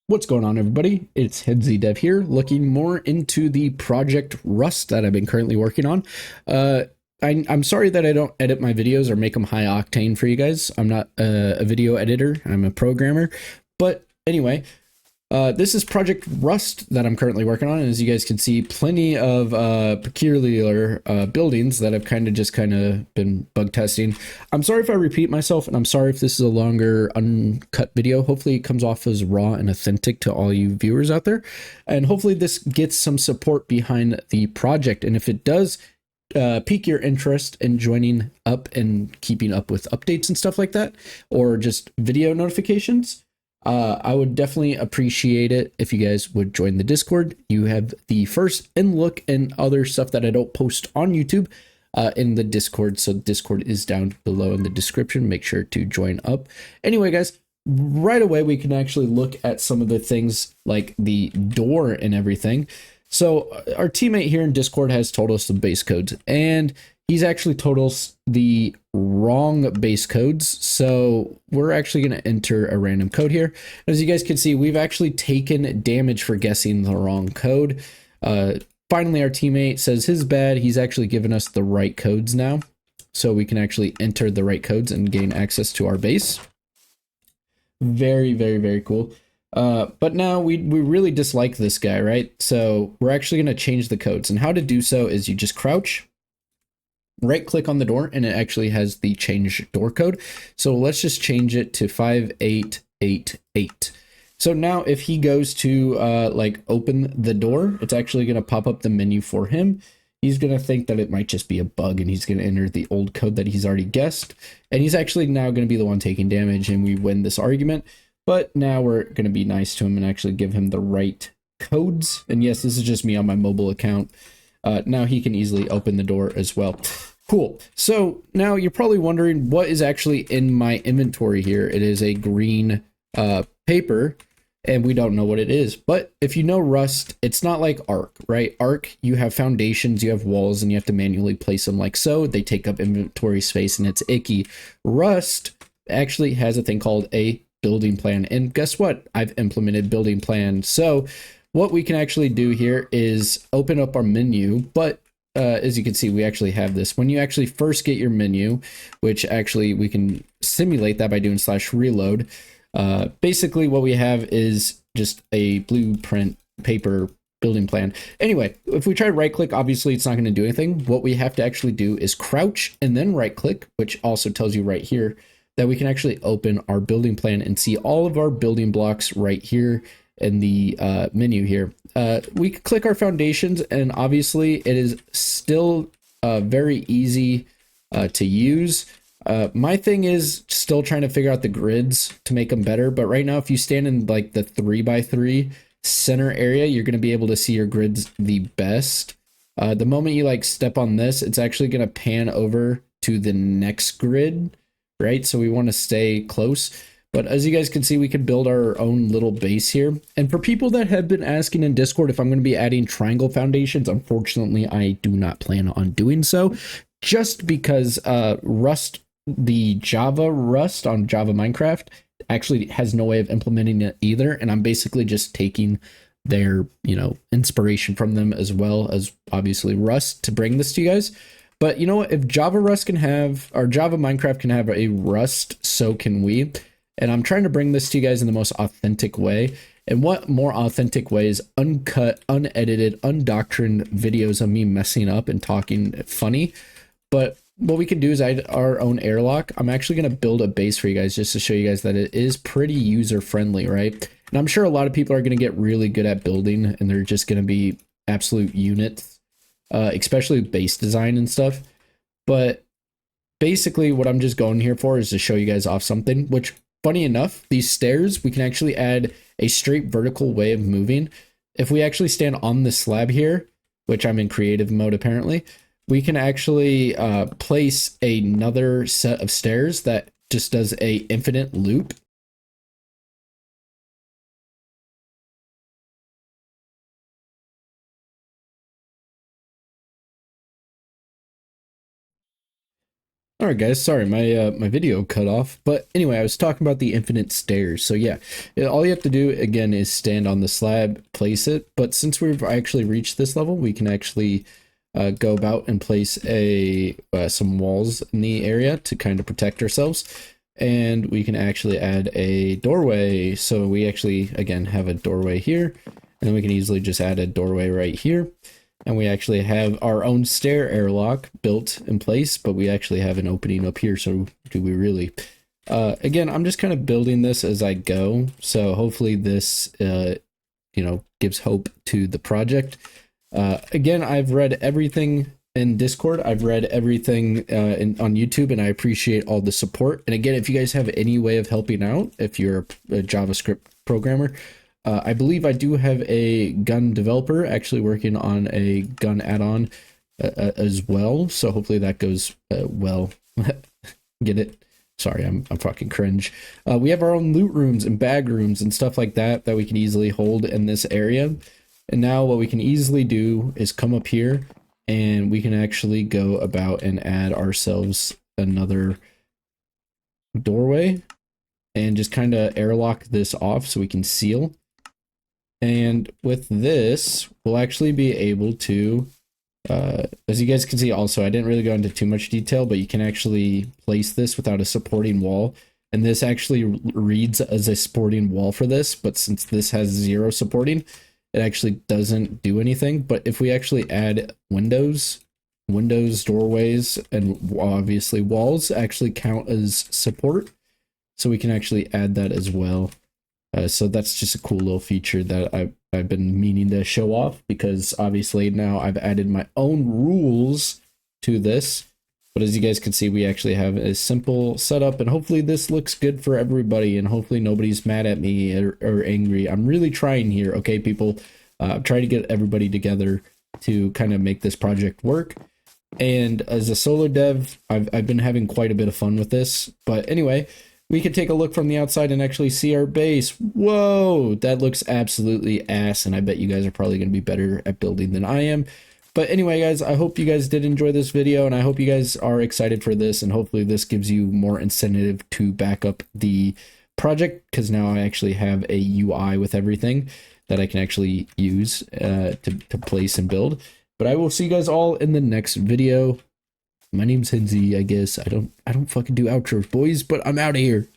What's going on, everybody? It's Headsy Dev here, looking more into the project Rust that I've been currently working on. Uh, I'm sorry that I don't edit my videos or make them high octane for you guys. I'm not a video editor, I'm a programmer. But anyway, this is Project Rust that I'm currently working on. And as you guys can see, plenty of peculiar buildings that I've kind of been bug testing. I'm sorry if I repeat myself, and I'm sorry if this is a longer uncut video. Hopefully it comes off as raw and authentic to all you viewers out there. And hopefully this gets some support behind the project. And if it does, pique your interest in joining up and keeping up with updates and stuff like that, or just video notifications, I would definitely appreciate it if you guys would join the Discord. You have the first end look and other stuff that I don't post on YouTube in the Discord. So Discord is down below in the description. Make sure to join up. Anyway, guys, right away we can actually look at some of the things like the door and everything. So our teammate here in Discord has told us the base codes, and he's actually told us the wrong base codes. So we're actually going to enter a random code here. As you guys can see, we've actually taken damage for guessing the wrong code. Finally, our teammate says his bad. He's actually given us the right codes now. So we can actually enter the right codes and gain access to our base. Very, very, very cool. But now we really dislike this guy, right? So we're actually going to change the codes. And how to do so is you just crouch, right click on the door, and it actually has the change door code. So let's just change it to 5888. So now if he goes to like open the door, it's actually going to pop up the menu for him. He's going to think that it might just be a bug, and he's going to enter the old code that he's already guessed. And he's actually now going to be the one taking damage, and we win this argument. But now we're going to be nice to him and actually give him the right codes. And yes, this is just me on my mobile account. Now he can easily open the door as well. Cool. So now you're probably wondering what is actually in my inventory here. It is a green paper, and we don't know what it is. But if you know Rust, it's not like Arc, right? Arc, you have foundations, you have walls, and you have to manually place them like so. They take up inventory space, and it's icky. Rust actually has a thing called a building plan. And guess what? I've implemented building plan. So what we can actually do here is open up our menu, but as you can see, we actually have this. When you actually first get your menu, which actually we can simulate that by doing /reload. Basically what we have is just a blueprint paper building plan. Anyway, if we try right click, obviously it's not going to do anything. What we have to actually do is crouch and then right click, which also tells you right here that we can actually open our building plan and see all of our building blocks right here in the menu here. We can click our foundations, and obviously it is still very easy to use. My thing is still trying to figure out the grids to make them better. But right now, if you stand in like the 3x3 center area, you're going to be able to see your grids the best. The moment you like step on this, it's actually going to pan over to the next grid, right? So we want to stay close. But as you guys can see, we can build our own little base here. And for people that have been asking in Discord if I'm going to be adding triangle foundations, unfortunately, I do not plan on doing so, just because Rust, the Java Rust on Java Minecraft, actually has no way of implementing it either. And I'm basically just taking their, inspiration from them, as well as obviously Rust, to bring this to you guys. But you know what? If Java Rust can have, or Java Minecraft can have a Rust, so can we. And I'm trying to bring this to you guys in the most authentic way. And what more authentic way is uncut, unedited, undoctrined videos of me messing up and talking funny. But what we can do is add our own airlock. I'm actually going to build a base for you guys just to show you guys that it is pretty user friendly, right? And I'm sure a lot of people are going to get really good at building, and they're just going to be absolute units, especially base design and stuff. But basically what I'm just going here for is to show you guys off something, which, funny enough, these stairs, we can actually add a straight vertical way of moving. If we actually stand on the slab here, which I'm in creative mode apparently, we can actually place another set of stairs that just does a infinite loop. All right, guys. Sorry, my video cut off. But anyway, I was talking about the infinite stairs. So yeah, all you have to do again is stand on the slab, place it. But since we've actually reached this level, we can actually go about and place some walls in the area to kind of protect ourselves. And we can actually add a doorway. So we actually again have a doorway here, and then we can easily just add a doorway right here. And we actually have our own stair airlock built in place, but we actually have an opening up here. So do we really? Again, I'm just kind of building this as I go. So hopefully this, gives hope to the project. Again, I've read everything in Discord. I've read everything on YouTube, and I appreciate all the support. And again, if you guys have any way of helping out, if you're a JavaScript programmer, I believe I do have a gun developer actually working on a gun add-on as well. So hopefully that goes well. Get it? Sorry, I'm fucking cringe. We have our own loot rooms and bag rooms and stuff like that we can easily hold in this area. And now what we can easily do is come up here and we can actually go about and add ourselves another doorway and just kind of airlock this off so we can seal. And with this, we'll actually be able to, as you guys can see also, I didn't really go into too much detail, but you can actually place this without a supporting wall. And this actually reads as a supporting wall for this, but since this has 0 supporting, it actually doesn't do anything. But if we actually add windows, doorways, and obviously walls actually count as support. So we can actually add that as well. So that's just a cool little feature that I've been meaning to show off, because obviously now I've added my own rules to this. But as you guys can see, we actually have a simple setup, and hopefully this looks good for everybody, and hopefully nobody's mad at me or angry. I'm really trying here, okay, people? I'm trying to get everybody together to kind of make this project work. And as a solo dev, I've been having quite a bit of fun with this. But anyway, we can take a look from the outside and actually see our base. Whoa, that looks absolutely ass, and I bet you guys are probably going to be better at building than I am. But anyway, guys, I hope you guys did enjoy this video, and I hope you guys are excited for this, and hopefully this gives you more incentive to back up the project, because now I actually have a UI with everything that I can actually use to place and build. But I will see you guys all in the next video. My name's Hinsey, I guess. I don't fucking do outros, boys, but I'm out of here.